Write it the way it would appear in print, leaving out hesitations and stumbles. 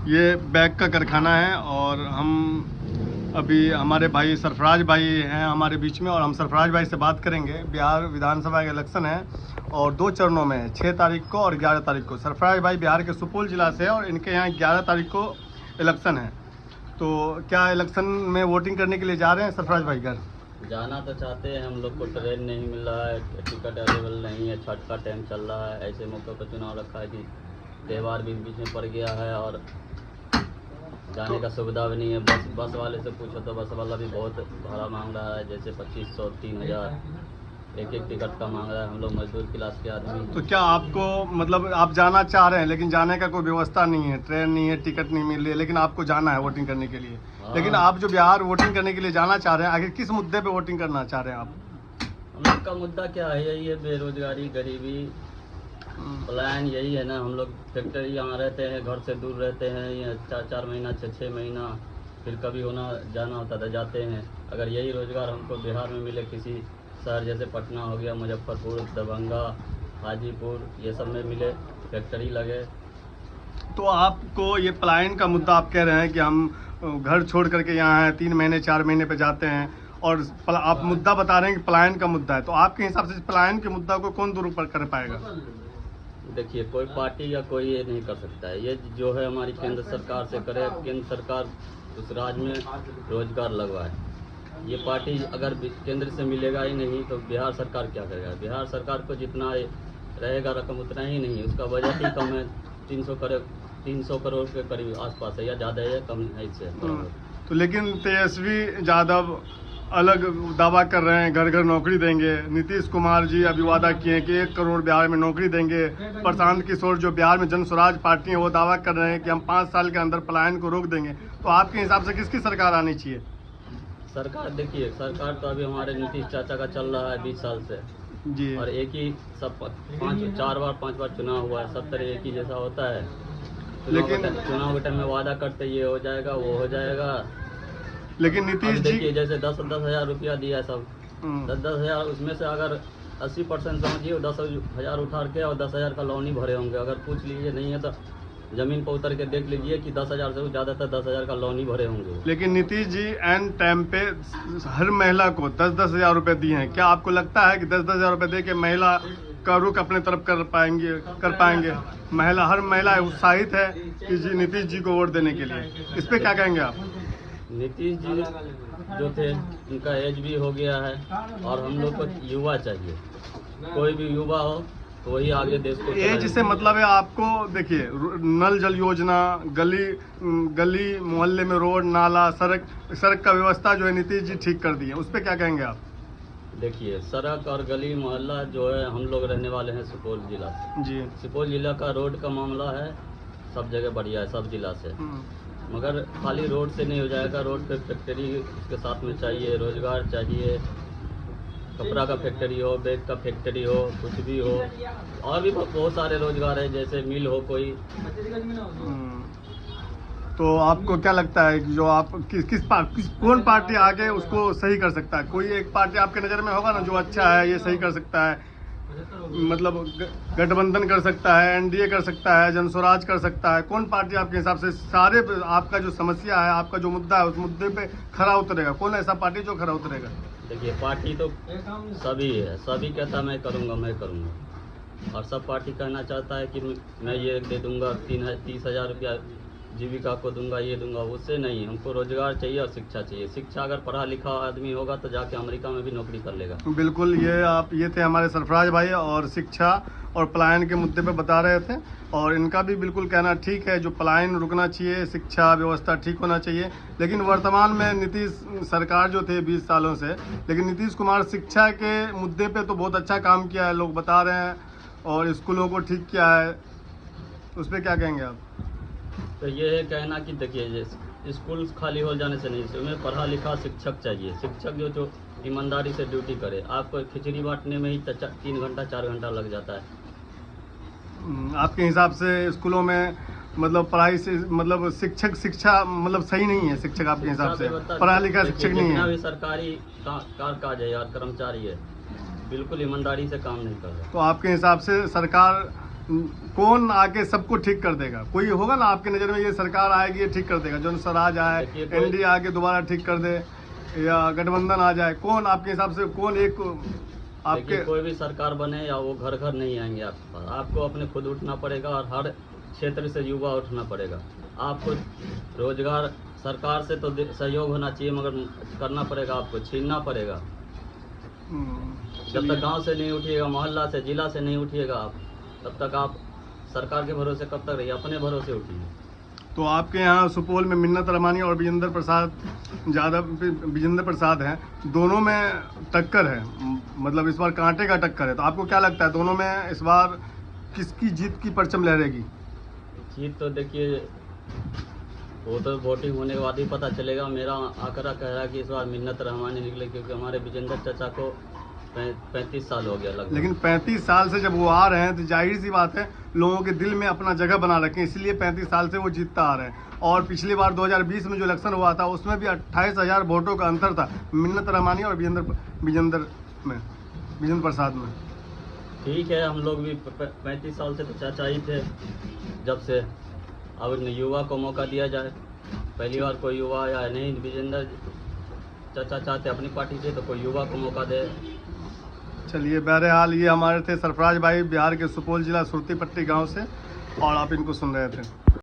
ये बैग का कारखाना है और हम अभी हमारे भाई सरफराज भाई हैं हमारे बीच में और हम सरफराज भाई से बात करेंगे। बिहार विधानसभा के इलेक्शन है और 2 चरणों में है, 6 तारीख को और 11 तारीख को। सरफराज भाई बिहार के सुपौल ज़िला से है और इनके यहाँ 11 तारीख को इलेक्शन है। तो क्या इलेक्शन में वोटिंग करने के लिए जा रहे हैं सरफराज भाई? घर जाना तो चाहते हैं, हम लोग को ट्रेन नहीं मिल रहा है, टिकट अवेलेबल नहीं है, छठ का टाइम चल रहा है, ऐसे मौके पर चुनाव रखा है कि त्यौहार भी बीच में पड़ गया है और जाने का सुविधा भी नहीं है। बस वाले से पूछो तो बस वाला भी बहुत भाड़ा मांग रहा है, जैसे 2500 3000 एक टिकट का मांग रहा है। हम लोग मजदूर क्लास के आदमी। तो क्या आपको मतलब आप जाना चाह रहे हैं लेकिन जाने का कोई व्यवस्था नहीं है, ट्रेन नहीं है, टिकट नहीं मिल रही है, लेकिन आपको जाना है वोटिंग करने के लिए? लेकिन आप जो बिहार वोटिंग करने के लिए जाना चाह रहे हैं, आखिर किस मुद्दे पे वोटिंग करना चाह रहे हैं आप? हम लोग का मुद्दा क्या है? यही है, बेरोजगारी, गरीबी, पलायन, यही है ना। हम लोग फैक्ट्री यहाँ रहते हैं, घर से दूर रहते हैं, यहाँ 4-4 महीना 6-6 महीना, फिर कभी होना जाना होता था जाते हैं। अगर यही रोजगार हमको बिहार में मिले, किसी शहर जैसे पटना हो गया, मुजफ्फरपुर, दरभंगा, हाजीपुर, ये सब में मिले, फैक्ट्री लगे। तो आपको ये पलायन का मुद्दा आप कह रहे हैं कि हम घर छोड़ करके यहाँ हैं, 3 महीने 4 महीने पे जाते हैं और आप मुद्दा बता रहे हैं कि पलायन का मुद्दा है। तो आपके हिसाब से पलायन के मुद्दा को कौन दूर कर पाएगा? देखिए, कोई पार्टी या कोई ये नहीं कर सकता है। ये जो है हमारी केंद्र सरकार से करे, केंद्र सरकार उस राज्य में रोजगार लगवाए। ये पार्टी अगर केंद्र से मिलेगा ही नहीं तो बिहार सरकार क्या करेगा? बिहार सरकार को जितना रहेगा रकम उतना ही नहीं, उसका बजट ही कम है, 300 करोड़ के करीब आसपास है, या ज़्यादा है या कम है इससे। तो लेकिन तेजस्वी यादव अलग दावा कर रहे हैं, घर घर नौकरी देंगे। नीतीश कुमार जी अभी वादा किए हैं कि 1 करोड़ बिहार में नौकरी देंगे। प्रशांत किशोर जो बिहार में जन स्वराज पार्टी है वो दावा कर रहे हैं कि हम 5 साल के अंदर पलायन को रोक देंगे। तो आपके हिसाब से किसकी सरकार आनी चाहिए? सरकार, देखिए, सरकार तो अभी हमारे नीतीश चाचा का चल रहा है 20 साल से जी, और एक ही सब 5 बार चुनाव हुआ है, सब तरह एक ही जैसा होता है। लेकिन चुनाव के टाइम में वादा करते ये हो जाएगा, वो हो जाएगा। लेकिन नीतीश जी देखिए, जैसे 10-10 हज़ार रुपया दिया सब, 10-10 हज़ार, उसमें से अगर 80% समझिए 10 हज़ार उठा के और 10 हज़ार का लोन ही भरे होंगे। अगर पूछ लीजिए, नहीं है तो जमीन पर उतर के देख लीजिए कि 10 हज़ार से ज़्यादातर 10 हज़ार का लोन ही भरे होंगे। लेकिन नीतीश जी एन टाइम पे हर महिला को 10-10 हज़ार रुपये दिए हैं। क्या आपको लगता है कि 10-10 हज़ार रुपये दे के महिला का रुख अपने तरफ कर पाएंगे? हर महिला उत्साहित है कि जी नीतीश जी को वोट देने के लिए। इस पर क्या कहेंगे आप? नीतीश जी जो थे उनका एज भी हो गया है और हम लोग को युवा चाहिए। कोई भी युवा हो तो वही आगे देश को एज से मतलब है आपको? देखिए, नल जल योजना, गली मोहल्ले में रोड नाला सड़क का व्यवस्था जो है नीतीश जी ठीक कर दी है, उस पर क्या कहेंगे आप? देखिए, सड़क और गली मोहल्ला जो है, हम लोग रहने वाले हैं सुपौल जिला से जी। सुपौल जिला का रोड का मामला है, सब जगह बढ़िया है, सब जिला से। मगर खाली रोड से नहीं हो जाएगा, रोड पे फैक्ट्री उसके साथ में चाहिए, रोजगार चाहिए, कपड़ा का फैक्ट्री हो, बैग का फैक्ट्री हो, कुछ भी हो, और भी बहुत सारे रोजगार है, जैसे मिल हो कोई। तो आपको क्या लगता है कि जो आप कौन पार्टी आगे उसको सही कर सकता है? कोई एक पार्टी आपके नज़र में होगा ना जो अच्छा है, ये सही कर सकता है, मतलब गठबंधन कर सकता है, एनडीए कर सकता है, जन स्वराज कर सकता है? कौन पार्टी आपके हिसाब से सारे आपका जो समस्या है, आपका जो मुद्दा है, उस मुद्दे पे खरा उतरेगा? कौन ऐसा पार्टी जो खरा उतरेगा? देखिए, पार्टी तो सभी है, सभी कहता मैं करूँगा, और सब पार्टी कहना चाहता है कि मैं ये दे दूंगा, 30 हज़ार रुपया जीविका को दूंगा, ये दूंगा, उससे नहीं। हमको रोजगार चाहिए और शिक्षा चाहिए। शिक्षा अगर पढ़ा लिखा आदमी होगा तो जाके अमेरिका में भी नौकरी कर लेगा। बिल्कुल, ये थे हमारे सरफराज भाई और शिक्षा और पलायन के मुद्दे पे बता रहे थे और इनका भी बिल्कुल कहना ठीक है, जो पलायन रुकना चाहिए, शिक्षा व्यवस्था ठीक होना चाहिए। लेकिन वर्तमान में नीतीश सरकार जो थे 20 सालों से, लेकिन नीतीश कुमार शिक्षा के मुद्दे पे तो बहुत अच्छा काम किया है, लोग बता रहे हैं, और स्कूलों को ठीक किया है। उस पर क्या कहेंगे आप? तो ये है कहना कि देखिए, स्कूल खाली हो जाने से नहीं, उसमें पढ़ा लिखा शिक्षक चाहिए। शिक्षक जो ईमानदारी से ड्यूटी करे। आपको खिचड़ी बांटने में ही 3 घंटा 4 घंटा लग जाता है। आपके हिसाब से स्कूलों में मतलब पढ़ाई से मतलब शिक्षा मतलब सही नहीं है? शिक्षक आपके हिसाब से पढ़ा लिखा शिक्षक नहीं है? भी सरकारी काज है यार, कर्मचारी है, बिल्कुल ईमानदारी से काम नहीं कर रहे। तो आपके हिसाब से सरकार कौन आके सबको ठीक कर देगा? कोई होगा ना आपकी नज़र में ये सरकार आएगी ये ठीक कर देगा, जो स्वराज आए, देखिए, कोई- एनडीए आके दोबारा ठीक कर दे, या गठबंधन आ जाए, कौन आपके हिसाब से कौन एक आपके? देखिए, कोई भी सरकार बने या वो घर घर नहीं आएंगे आपके पास। आपको अपने खुद उठना पड़ेगा और हर क्षेत्र से युवा उठना पड़ेगा। आपको रोजगार सरकार से तो सहयोग होना चाहिए, मगर करना पड़ेगा, आपको छीनना पड़ेगा। जब तक गांव से नहीं उठिएगा, मोहल्ला से, जिला से नहीं उठिएगा आप, तब तक आप सरकार के भरोसे कब तक रहिए? अपने भरोसे उठिए। तो आपके यहाँ सुपौल में मिन्नत रहमानी और विजेंद्र प्रसाद हैं, दोनों में टक्कर है, मतलब इस बार कांटे का टक्कर है। तो आपको क्या लगता है दोनों में इस बार किसकी जीत की परचम लहरेगी? जीत तो देखिए वो तो वोटिंग होने के बाद ही पता चलेगा। मेरा आंकड़ा कह रहा है कि इस बार मिन्नत रहमानी निकले, क्योंकि हमारे विजेंद्र चाचा को 35 साल हो गया लगभग। लेकिन 35 साल से जब वो आ रहे हैं तो जाहिर सी बात है लोगों के दिल में अपना जगह बना रखे, इसलिए 35 साल से वो जीतता आ रहे हैं। और पिछली बार 2020 में जो इलेक्शन हुआ था उसमें भी 28,000 वोटों का अंतर था मिन्नत रहमानी और विजेंद्र प्रसाद में। ठीक है, हम लोग भी 35 साल से तो चाचा ही थे जब से। अब युवा को मौका दिया जाए। पहली बार कोई युवा आया नहीं, विजेंद्र चाचा चाहते अपनी पार्टी से, तो कोई युवा को मौका दे। चलिए, बहरहाल ये हमारे थे सरफराज भाई, बिहार के सुपौल जिला सुरती पट्टी गांव से, और आप इनको सुन रहे थे।